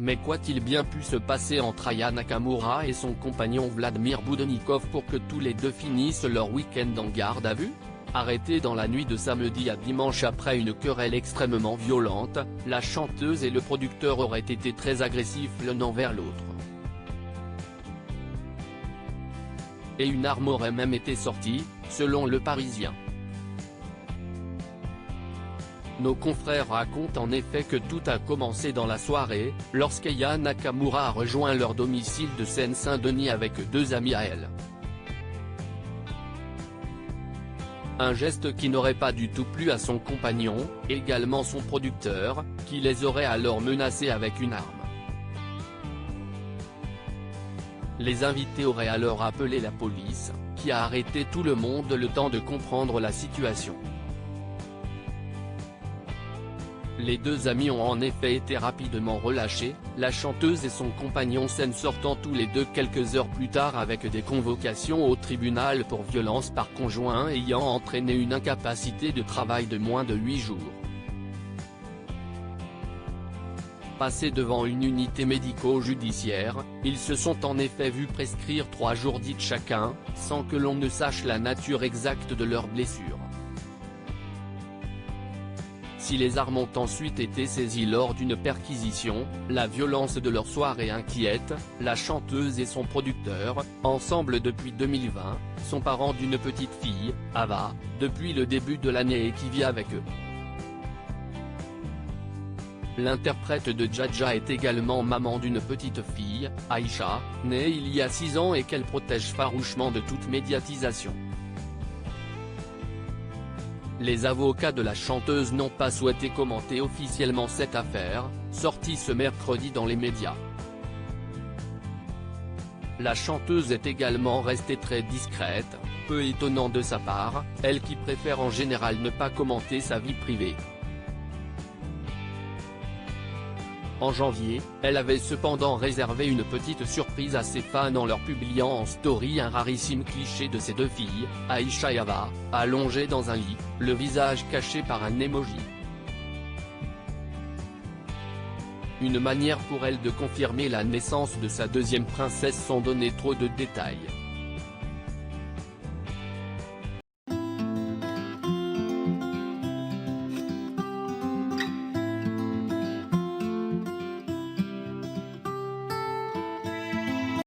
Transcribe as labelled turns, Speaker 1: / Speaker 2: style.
Speaker 1: Mais qu'a-t-il bien pu se passer entre Aya Nakamura et son compagnon Vladimir Boudennikov pour que tous les deux finissent leur week-end en garde à vue? Arrêtés dans la nuit de samedi à dimanche après une querelle extrêmement violente, la chanteuse et le producteur auraient été très agressifs l'un envers l'autre. Et une arme aurait même été sortie, selon Le Parisien. Nos confrères racontent en effet que tout a commencé dans la soirée, lorsqu'Aya Nakamura a rejoint leur domicile de Seine-Saint-Denis avec deux amis à elle. Un geste qui n'aurait pas du tout plu à son compagnon, également son producteur, qui les aurait alors menacés avec une arme. Les invités auraient alors appelé la police, qui a arrêté tout le monde le temps de comprendre la situation. Les deux amis ont en effet été rapidement relâchés, la chanteuse et son compagnon s'en sortant tous les deux quelques heures plus tard avec des convocations au tribunal pour violence par conjoint ayant entraîné une incapacité de travail de moins de 8 jours. Passés devant une unité médico-judiciaire, ils se sont en effet vus prescrire 3 jours dits chacun, sans que l'on ne sache la nature exacte de leurs blessures. Si les armes ont ensuite été saisies lors d'une perquisition, la violence de leur soirée inquiète, la chanteuse et son producteur, ensemble depuis 2020, sont parents d'une petite fille, Ava, depuis le début de l'année et qui vit avec eux. L'interprète de Jaja est également maman d'une petite fille, Aïcha, née il y a 6 ans et qu'elle protège farouchement de toute médiatisation. Les avocats de la chanteuse n'ont pas souhaité commenter officiellement cette affaire, sortie ce mercredi dans les médias. La chanteuse est également restée très discrète, peu étonnant de sa part, elle qui préfère en général ne pas commenter sa vie privée. En janvier, elle avait cependant réservé une petite surprise à ses fans en leur publiant en story un rarissime cliché de ses deux filles, Aïcha et Ava, allongées dans un lit, le visage caché par un emoji. Une manière pour elle de confirmer la naissance de sa deuxième princesse sans donner trop de détails.